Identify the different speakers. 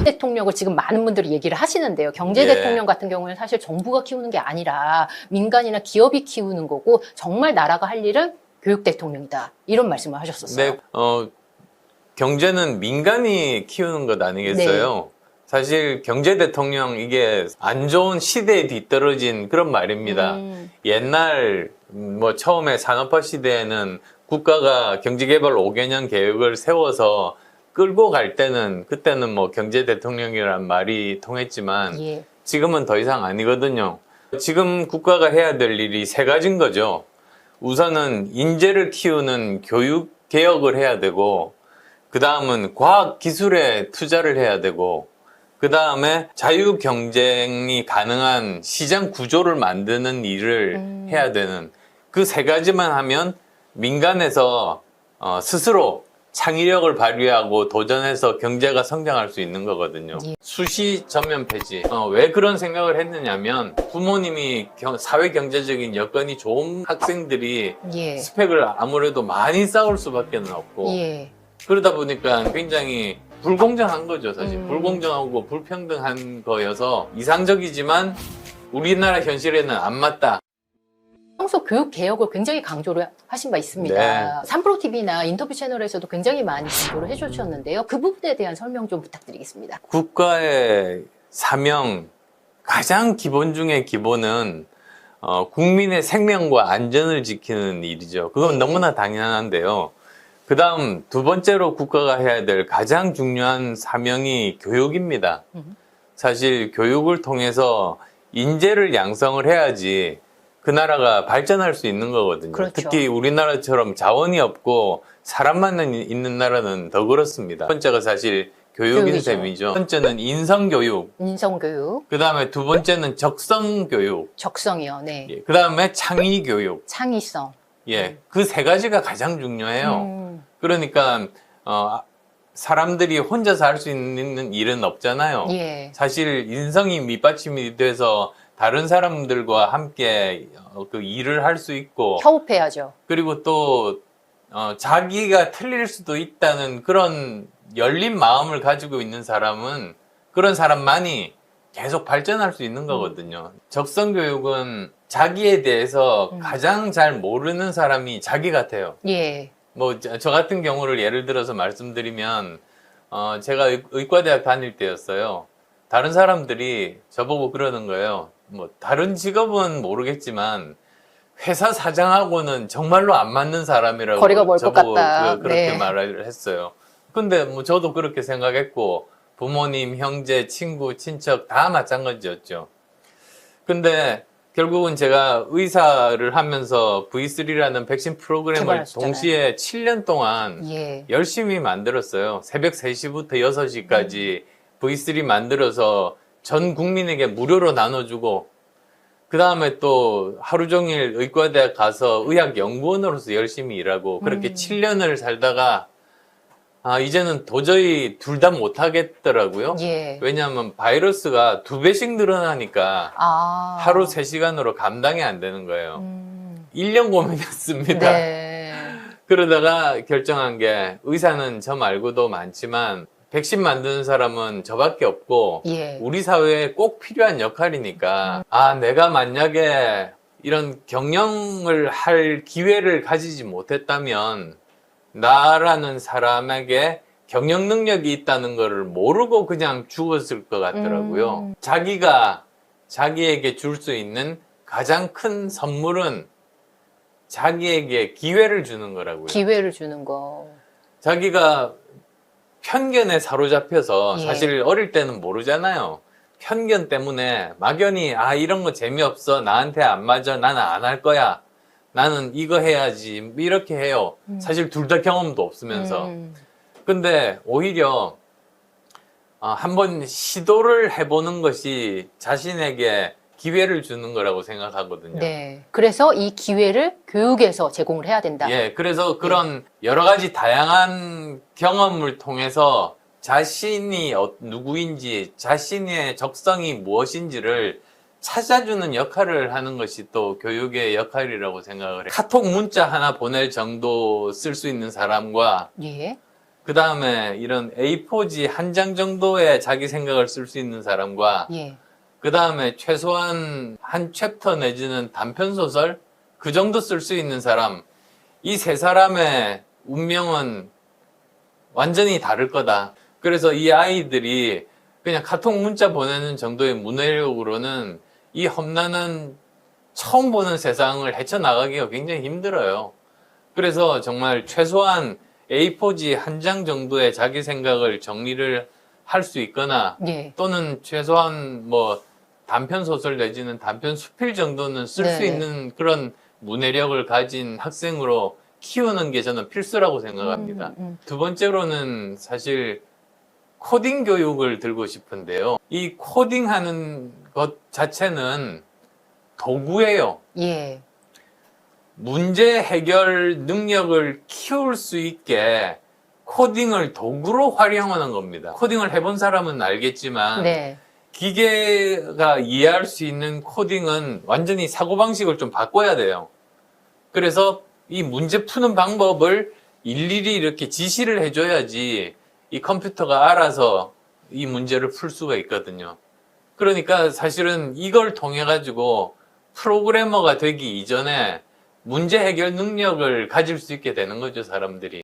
Speaker 1: 대통령을 지금 많은 분들이 얘기를 하시는데요. 경제
Speaker 2: 예.
Speaker 1: 대통령 같은 경우는 사실 정부가 키우는 게 아니라 민간이나 기업이 키우는 거고 정말 나라가 할 일은 교육 대통령이다. 이런 말씀을 하셨었어요.
Speaker 2: 네, 경제는 민간이 키우는 것 아니겠어요? 사실 경제 대통령 이게 안 좋은 시대에 뒤떨어진 그런 말입니다. 옛날 뭐 처음에 산업화 시대에는 국가가 경제개발 5개년 계획을 세워서 끌고 갈 때는 그때는 뭐 경제 대통령이란 말이 통했지만
Speaker 1: 예.
Speaker 2: 지금은 더 이상 아니거든요. 지금 국가가 해야 될 일이 세 가지인 거죠. 우선은 인재를 키우는 교육 개혁을 해야 되고, 그 다음은 과학 기술에 투자를 해야 되고, 그 다음에 자유 경쟁이 가능한 시장 구조를 만드는 일을 해야 되는 그 세 가지만 하면 민간에서 스스로 창의력을 발휘하고 도전해서 경제가 성장할 수 있는 거거든요.
Speaker 1: 예.
Speaker 2: 수시 전면 폐지. 왜 그런 생각을 했느냐면 부모님이 사회 경제적인 여건이 좋은 학생들이
Speaker 1: 예.
Speaker 2: 스펙을 아무래도 많이 쌓을 수밖에 없고
Speaker 1: 예.
Speaker 2: 그러다 보니까 굉장히 불공정한 거죠, 사실. 불공정하고 불평등한 거여서 이상적이지만 우리나라 현실에는 안 맞다.
Speaker 1: 평소 교육 개혁을 굉장히 강조를 하신 바 있습니다.
Speaker 2: 네.
Speaker 1: 삼프로TV나 인터뷰 채널에서도 굉장히 많이 강조를 해주셨는데요. 그 부분에 대한 설명 좀 부탁드리겠습니다.
Speaker 2: 국가의 사명, 가장 기본 중에 기본은 국민의 생명과 안전을 지키는 일이죠. 그건 너무나 당연한데요. 그 다음 두 번째로 국가가 해야 될 가장 중요한 사명이 교육입니다. 사실 교육을 통해서 인재를 양성을 해야지 그 나라가 발전할 수 있는 거거든요.
Speaker 1: 그렇죠.
Speaker 2: 특히 우리나라처럼 자원이 없고 사람만 있는 나라는 더 그렇습니다. 첫 번째가 사실 교육인
Speaker 1: 교육이죠.
Speaker 2: 셈이죠. 첫 번째는 인성교육.
Speaker 1: 인성교육,
Speaker 2: 그 다음에 두 번째는 적성교육.
Speaker 1: 적성이요. 네.
Speaker 2: 예, 그 다음에 창의교육.
Speaker 1: 창의성.
Speaker 2: 예, 그 세 가지가 가장 중요해요. 그러니까 사람들이 혼자서 할 수 있는 일은 없잖아요.
Speaker 1: 예.
Speaker 2: 사실 인성이 밑받침이 돼서 다른 사람들과 함께 그 일을 할 수 있고
Speaker 1: 협업해야죠.
Speaker 2: 그리고 또 자기가 틀릴 수도 있다는 그런 열린 마음을 가지고 있는 사람은 그런 사람만이 계속 발전할 수 있는 거거든요. 적성교육은 자기에 대해서 가장 잘 모르는 사람이 자기 같아요.
Speaker 1: 예.
Speaker 2: 뭐 저 같은 경우를 예를 들어서 말씀드리면 제가 의과대학 다닐 때였어요. 다른 사람들이 저보고 그러는 거예요. 뭐 다른 직업은 모르겠지만 회사 사장하고는 정말로 안 맞는 사람이라고
Speaker 1: 거리가 멀 것
Speaker 2: 저보고
Speaker 1: 같다.
Speaker 2: 그렇게
Speaker 1: 네.
Speaker 2: 말을 했어요. 근데 뭐 저도 그렇게 생각했고 부모님, 형제, 친구, 친척 다 마찬가지였죠. 근데 결국은 제가 의사를 하면서 V3라는 백신 프로그램을
Speaker 1: 개발하셨잖아요.
Speaker 2: 동시에 7년 동안
Speaker 1: 예.
Speaker 2: 열심히 만들었어요. 새벽 3시부터 6시까지 V3 만들어서 전 국민에게 무료로 나눠주고 그 다음에 또 하루 종일 의과대학 가서 의학연구원으로서 열심히 일하고 그렇게 7년을 살다가 이제는 도저히 둘 다 못하겠더라고요.
Speaker 1: 예.
Speaker 2: 왜냐하면 바이러스가 2배씩 늘어나니까 하루 3시간으로 감당이 안 되는 거예요. 1년 고민했습니다.
Speaker 1: 네.
Speaker 2: 그러다가 결정한 게 의사는 저 말고도 많지만 백신 만드는 사람은 저밖에 없고
Speaker 1: 예.
Speaker 2: 우리 사회에 꼭 필요한 역할이니까 내가 만약에 이런 경영을 할 기회를 가지지 못했다면 나라는 사람에게 경영 능력이 있다는 것을 모르고 그냥 죽었을 것 같더라고요. 자기가 자기에게 줄 수 있는 가장 큰 선물은 자기에게 기회를 주는 거라고요.
Speaker 1: 기회를 주는 거.
Speaker 2: 자기가 편견에 사로잡혀서
Speaker 1: 예.
Speaker 2: 사실 어릴 때는 모르잖아요. 편견 때문에 막연히 이런 거 재미없어, 나한테 안 맞아, 나는 안 할 거야, 나는 이거 해야지 이렇게 해요. 사실 둘 다 경험도 없으면서. 근데 오히려 한번 시도를 해보는 것이 자신에게 기회를 주는 거라고 생각하거든요.
Speaker 1: 네. 그래서 이 기회를 교육에서 제공을 해야 된다.
Speaker 2: 예, 그래서 그런 여러 가지 다양한 경험을 통해서 자신이 누구인지, 자신의 적성이 무엇인지를 찾아주는 역할을 하는 것이 또 교육의 역할이라고 생각을 해요. 카톡 문자 하나 보낼 정도 쓸 수 있는 사람과
Speaker 1: 예.
Speaker 2: 그 다음에 이런 A4지 한 장 정도의 자기 생각을 쓸 수 있는 사람과
Speaker 1: 예.
Speaker 2: 그 다음에 최소한 한 챕터 내지는 단편 소설 그 정도 쓸 수 있는 사람, 이 세 사람의 운명은 완전히 다를 거다. 그래서 이 아이들이 그냥 카톡 문자 보내는 정도의 문해력으로는 이 험난한 처음 보는 세상을 헤쳐나가기가 굉장히 힘들어요. 그래서 정말 최소한 A4지 한 장 정도의 자기 생각을 정리를 할 수 있거나
Speaker 1: 예.
Speaker 2: 또는 최소한 뭐 단편 소설 내지는 단편 수필 정도는 쓸 수
Speaker 1: 네네.
Speaker 2: 있는 그런 문해력을 가진 학생으로 키우는 게 저는 필수라고 생각합니다. 두 번째로는 사실 코딩 교육을 들고 싶은데요. 이 코딩하는 것 자체는 도구예요.
Speaker 1: 예.
Speaker 2: 문제 해결 능력을 키울 수 있게 코딩을 도구로 활용하는 겁니다. 코딩을 해본 사람은 알겠지만
Speaker 1: 네.
Speaker 2: 기계가 이해할 수 있는 코딩은 완전히 사고방식을 좀 바꿔야 돼요. 그래서 이 문제 푸는 방법을 일일이 이렇게 지시를 해줘야지 이 컴퓨터가 알아서 이 문제를 풀 수가 있거든요. 그러니까 사실은 이걸 통해 가지고 프로그래머가 되기 이전에 문제 해결 능력을 가질 수 있게 되는 거죠, 사람들이.